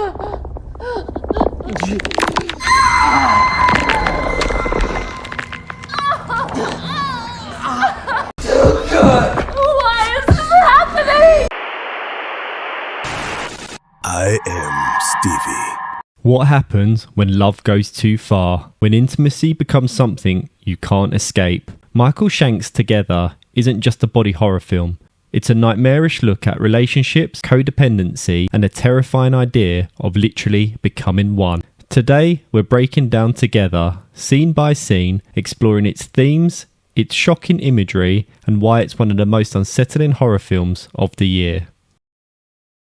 Why is this happening? I am Stevie. What happens when love goes too far? When intimacy becomes something you can't escape? Michael Shanks' Together isn't just a body horror film. It's a nightmarish look at relationships, codependency, and a terrifying idea of literally becoming one. Today, we're breaking down Together, scene by scene, exploring its themes, its shocking imagery, and why it's one of the most unsettling horror films of the year.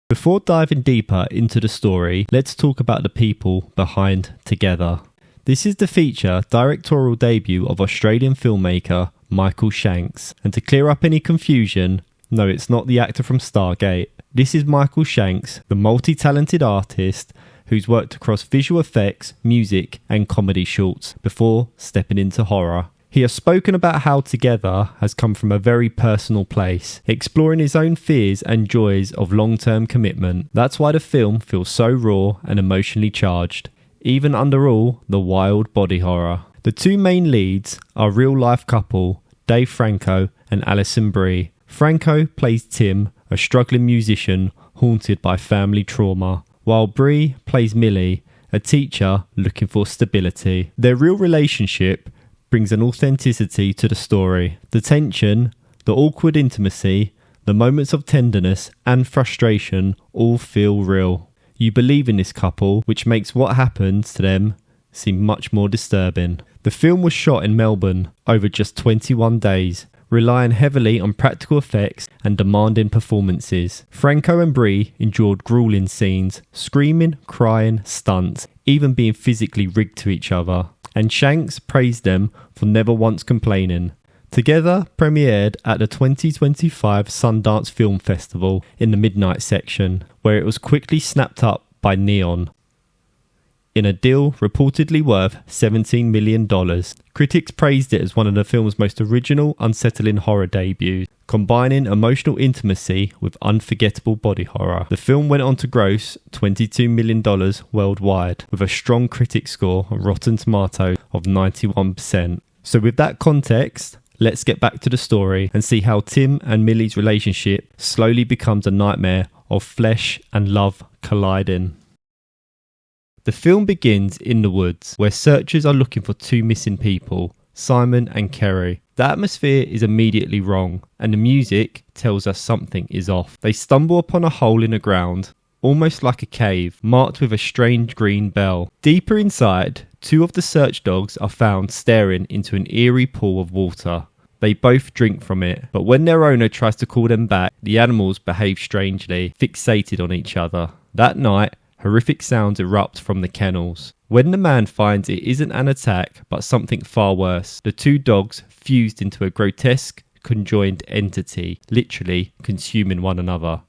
Before diving deeper into the story, let's talk about the people behind Together. This is the feature directorial debut of Australian filmmaker Michael Shanks. And to clear up any confusion, no, it's not the actor from Stargate. This is Michael Shanks, the multi-talented artist who's worked across visual effects, music and comedy shorts before stepping into horror. He has spoken about how Together has come from a very personal place, exploring his own fears and joys of long-term commitment. That's why the film feels so raw and emotionally charged, even under all the wild body horror. The two main leads are real-life couple Dave Franco and Alison Brie. Franco plays Tim, a struggling musician haunted by family trauma, while Brie plays Millie, a teacher looking for stability. Their real relationship brings an authenticity to the story. The tension, the awkward intimacy, the moments of tenderness and frustration all feel real. You believe in this couple, which makes what happens to them seem much more disturbing. The film was shot in Melbourne over just 21 days, relying heavily on practical effects and demanding performances. Franco and Brie endured grueling scenes, screaming, crying, stunts, even being physically rigged to each other. And Shanks praised them for never once complaining. Together premiered at the 2025 Sundance Film Festival in the midnight section, where it was quickly snapped up by Neon in a deal reportedly worth $17 million. Critics praised it as one of the film's most original, unsettling horror debuts, combining emotional intimacy with unforgettable body horror. The film went on to gross $22 million worldwide, with a strong critic score on Rotten Tomatoes of 91%. So with that context, let's get back to the story and see how Tim and Millie's relationship slowly becomes a nightmare of flesh and love colliding. The film begins in the woods, where searchers are looking for two missing people, Simon and Kerry. The atmosphere is immediately wrong, and the music tells us something is off. They stumble upon a hole in the ground, almost like a cave, marked with a strange green bell. Deeper inside, two of the search dogs are found staring into an eerie pool of water. They both drink from it, but when their owner tries to call them back, the animals behave strangely, fixated on each other. That night, horrific sounds erupt from the kennels. When the man finds it isn't an attack, but something far worse, the two dogs fused into a grotesque, conjoined entity, literally consuming one another.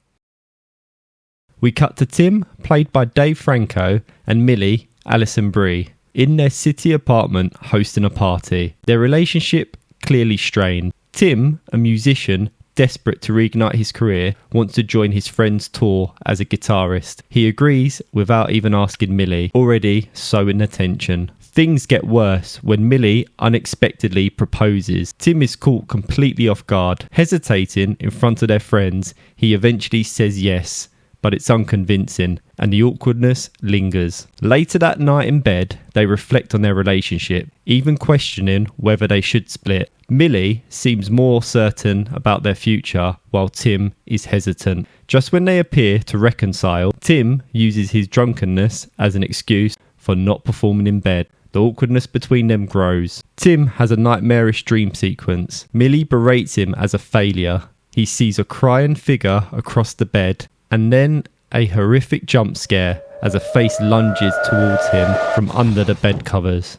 We cut to Tim, played by Dave Franco, and Millie, Alison Brie, in their city apartment hosting a party. Their relationship clearly strained. Tim, a musician, desperate to reignite his career, wants to join his friend's tour as a guitarist. He agrees without even asking Millie, already sowing the tension. Things get worse when Millie unexpectedly proposes. Tim is caught completely off guard. Hesitating in front of their friends, he eventually says yes, but it's unconvincing, and the awkwardness lingers. Later that night in bed, they reflect on their relationship, even questioning whether they should split. Millie seems more certain about their future, while Tim is hesitant. Just when they appear to reconcile, Tim uses his drunkenness as an excuse for not performing in bed. The awkwardness between them grows. Tim has a nightmarish dream sequence. Millie berates him as a failure. He sees a crying figure across the bed, and then a horrific jump scare as a face lunges towards him from under the bed covers.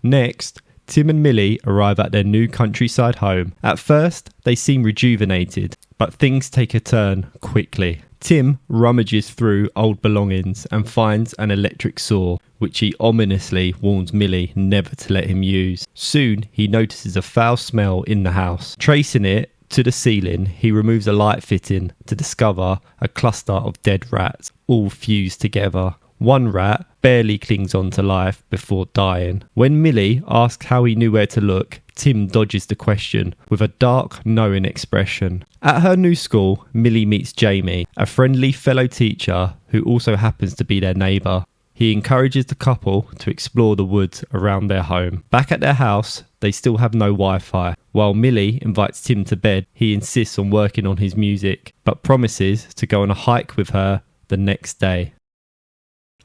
Next, Tim and Millie arrive at their new countryside home. At first, they seem rejuvenated, but things take a turn quickly. Tim rummages through old belongings and finds an electric saw, which he ominously warns Millie never to let him use. Soon, he notices a foul smell in the house. Tracing it to the ceiling, he removes a light fitting to discover a cluster of dead rats, all fused together. One rat barely clings on to life before dying. When Millie asks how he knew where to look, Tim dodges the question with a dark, knowing expression. At her new school, Millie meets Jamie, a friendly fellow teacher who also happens to be their neighbour. He encourages the couple to explore the woods around their home. Back at their house, they still have no Wi-Fi. While Millie invites Tim to bed, he insists on working on his music, but promises to go on a hike with her the next day.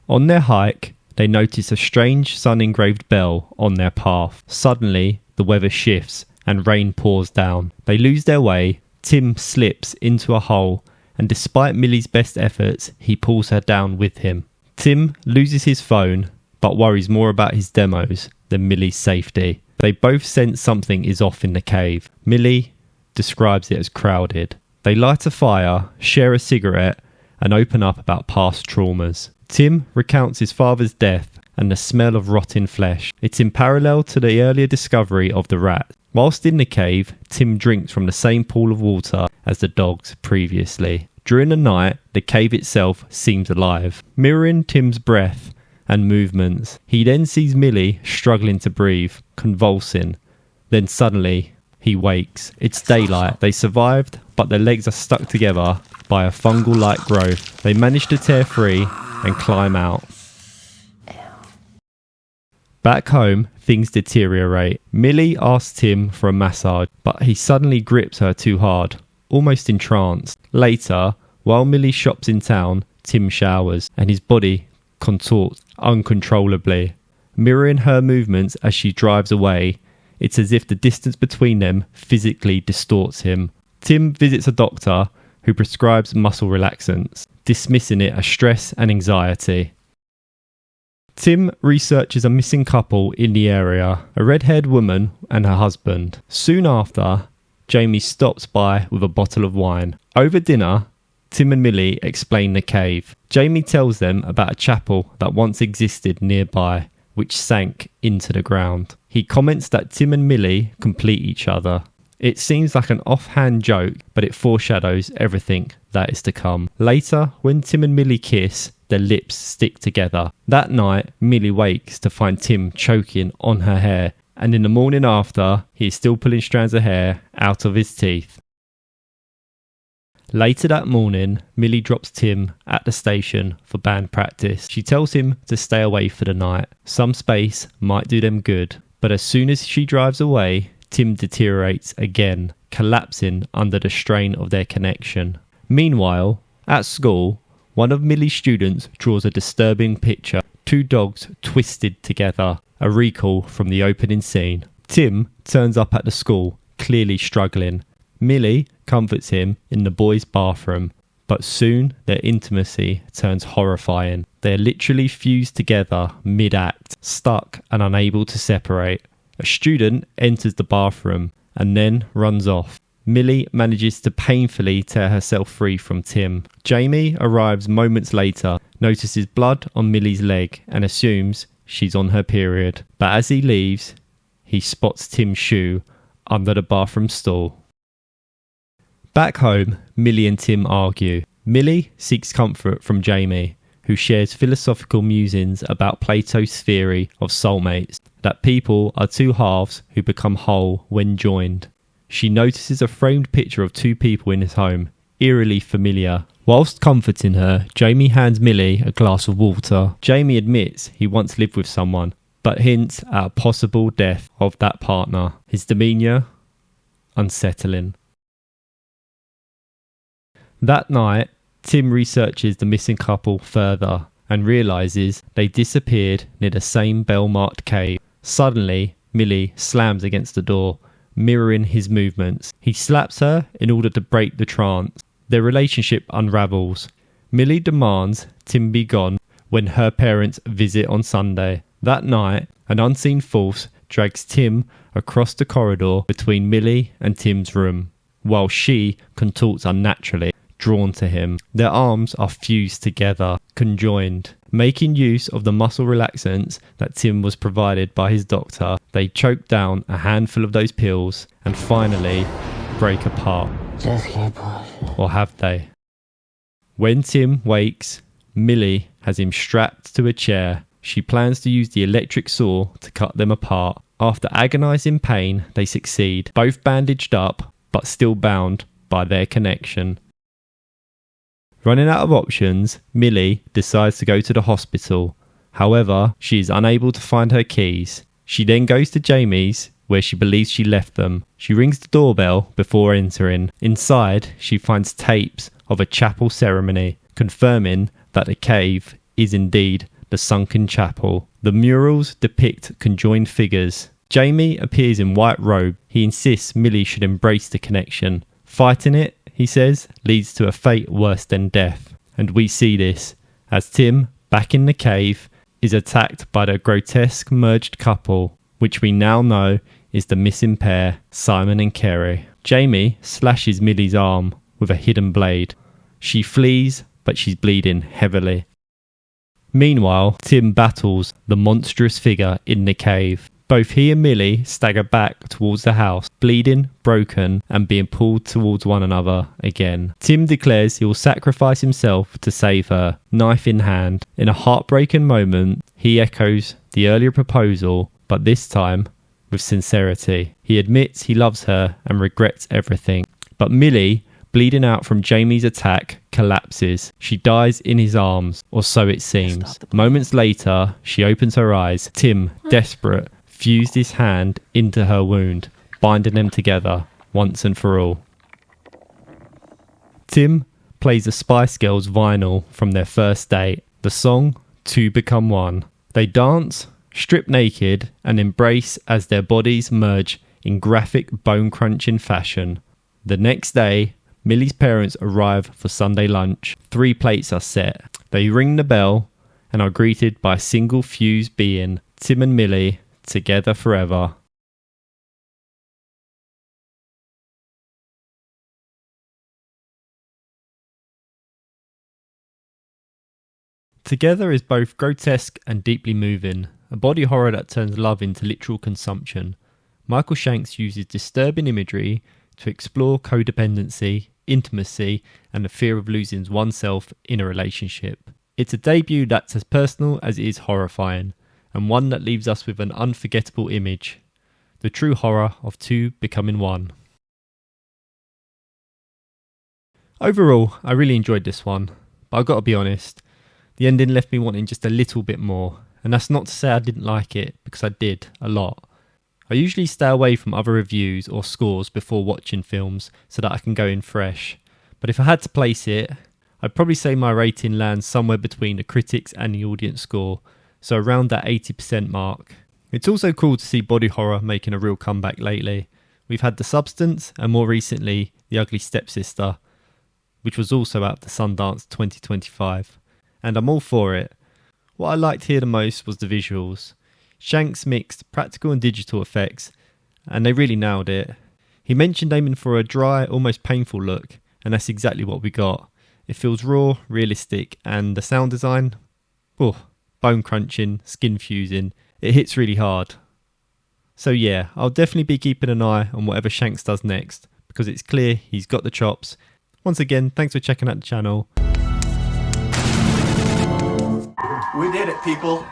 On their hike, they notice a strange sun-engraved bell on their path. Suddenly, the weather shifts and rain pours down. They lose their way, Tim slips into a hole, and despite Millie's best efforts, he pulls her down with him. Tim loses his phone, but worries more about his demos than Millie's safety. They both sense something is off in the cave. Millie describes it as crowded. They light a fire, share a cigarette, and open up about past traumas. Tim recounts his father's death and the smell of rotting flesh. It's in parallel to the earlier discovery of the rat. Whilst in the cave, Tim drinks from the same pool of water as the dogs previously. During the night, the cave itself seems alive, mirroring Tim's breath and movements. He then sees Millie struggling to breathe, convulsing. Then suddenly, he wakes. It's daylight. They survived, but their legs are stuck together by a fungal-like growth. They manage to tear free and climb out. Back home, things deteriorate. Millie asks Tim for a massage, but he suddenly grips her too hard, almost entranced. Later, while Millie shops in town, Tim showers, and his body contorts uncontrollably. Mirroring her movements as she drives away, it's as if the distance between them physically distorts him. Tim visits a doctor who prescribes muscle relaxants, dismissing it as stress and anxiety. Tim researches a missing couple in the area, a red-haired woman and her husband. Soon after, Jamie stops by with a bottle of wine. Over dinner, Tim and Millie explain the cave. Jamie tells them about a chapel that once existed nearby, which sank into the ground. He comments that Tim and Millie complete each other. It seems like an offhand joke, but it foreshadows everything that is to come. Later, when Tim and Millie kiss, their lips stick together. That night, Millie wakes to find Tim choking on her hair, and in the morning after, he is still pulling strands of hair out of his teeth. Later that morning, Millie drops Tim at the station for band practice. She tells him to stay away for the night. Some space might do them good, but as soon as she drives away, Tim deteriorates again, collapsing under the strain of their connection. Meanwhile, at school, one of Millie's students draws a disturbing picture. Two dogs twisted together, a recall from the opening scene. Tim turns up at the school, clearly struggling. Millie comforts him in the boys' bathroom, but soon their intimacy turns horrifying. They're literally fused together mid-act, stuck and unable to separate. A student enters the bathroom and then runs off. Millie manages to painfully tear herself free from Tim. Jamie arrives moments later, notices blood on Millie's leg and assumes she's on her period. But as he leaves, he spots Tim's shoe under the bathroom stall. Back home, Millie and Tim argue. Millie seeks comfort from Jamie, who shares philosophical musings about Plato's theory of soulmates, that people are two halves who become whole when joined. She notices a framed picture of two people in his home, eerily familiar. Whilst comforting her, Jamie hands Millie a glass of water. Jamie admits he once lived with someone, but hints at a possible death of that partner. His demeanour unsettling. That night, Tim researches the missing couple further and realises they disappeared near the same bell-marked cave. Suddenly, Millie slams against the door, mirroring his movements. He slaps her in order to break the trance. Their relationship unravels. Millie demands Tim be gone when her parents visit on Sunday. That night, an unseen force drags Tim across the corridor between Millie and Tim's room, while she contorts unnaturally, drawn to him. Their arms are fused together, conjoined. Making use of the muscle relaxants that Tim was provided by his doctor, they choke down a handful of those pills, and finally, break apart. Just keep pushing. Or have they? When Tim wakes, Millie has him strapped to a chair. She plans to use the electric saw to cut them apart. After agonising pain, they succeed, both bandaged up, but still bound by their connection. Running out of options, Millie decides to go to the hospital. However, she is unable to find her keys. She then goes to Jamie's, where she believes she left them. She rings the doorbell before entering. Inside, she finds tapes of a chapel ceremony, confirming that the cave is indeed the sunken chapel. The murals depict conjoined figures. Jamie appears in white robe. He insists Millie should embrace the connection. Fighting it, he says, leads to a fate worse than death. And we see this as Tim, back in the cave, is attacked by the grotesque merged couple, which we now know is the missing pair, Simon and Kerry. Jamie slashes Millie's arm with a hidden blade. She flees, but she's bleeding heavily. Meanwhile, Tim battles the monstrous figure in the cave. Both he and Millie stagger back towards the house, bleeding, broken, and being pulled towards one another again. Tim declares he will sacrifice himself to save her, knife in hand. In a heartbreaking moment, he echoes the earlier proposal, but this time with sincerity. He admits he loves her and regrets everything. But Millie, bleeding out from Jamie's attack, collapses. She dies in his arms, or so it seems. Moments later, she opens her eyes. Tim, desperate, fused his hand into her wound, binding them together once and for all. Tim plays the Spice Girls vinyl from their first date, the song Two Become One. They dance, strip naked, and embrace as their bodies merge in graphic bone-crunching fashion. The next day, Millie's parents arrive for Sunday lunch. 3 plates are set. They ring the bell and are greeted by a single fused being, Tim and Millie, together forever. Together is both grotesque and deeply moving, a body horror that turns love into literal consumption. Michael Shanks uses disturbing imagery to explore codependency, intimacy, and the fear of losing oneself in a relationship. It's a debut that's as personal as it is horrifying, and one that leaves us with an unforgettable image, the true horror of two becoming one. Overall, I really enjoyed this one, but I've got to be honest, the ending left me wanting just a little bit more, and that's not to say I didn't like it, because I did, a lot. I usually stay away from other reviews or scores before watching films so that I can go in fresh, but if I had to place it, I'd probably say my rating lands somewhere between the critics and the audience score, so around that 80% mark. It's also cool to see body horror making a real comeback lately. We've had The Substance and more recently The Ugly Stepsister, which was also at the Sundance 2025, and I'm all for it. What I liked here the most was the visuals. Shanks mixed practical and digital effects, and they really nailed it. He mentioned aiming for a dry, almost painful look, and that's exactly what we got. It feels raw, realistic, and the sound design, bone crunching, skin fusing, it hits really hard. So yeah, I'll definitely be keeping an eye on whatever Shanks does next, because it's clear he's got the chops. Once again, thanks for checking out the channel. We did it, people.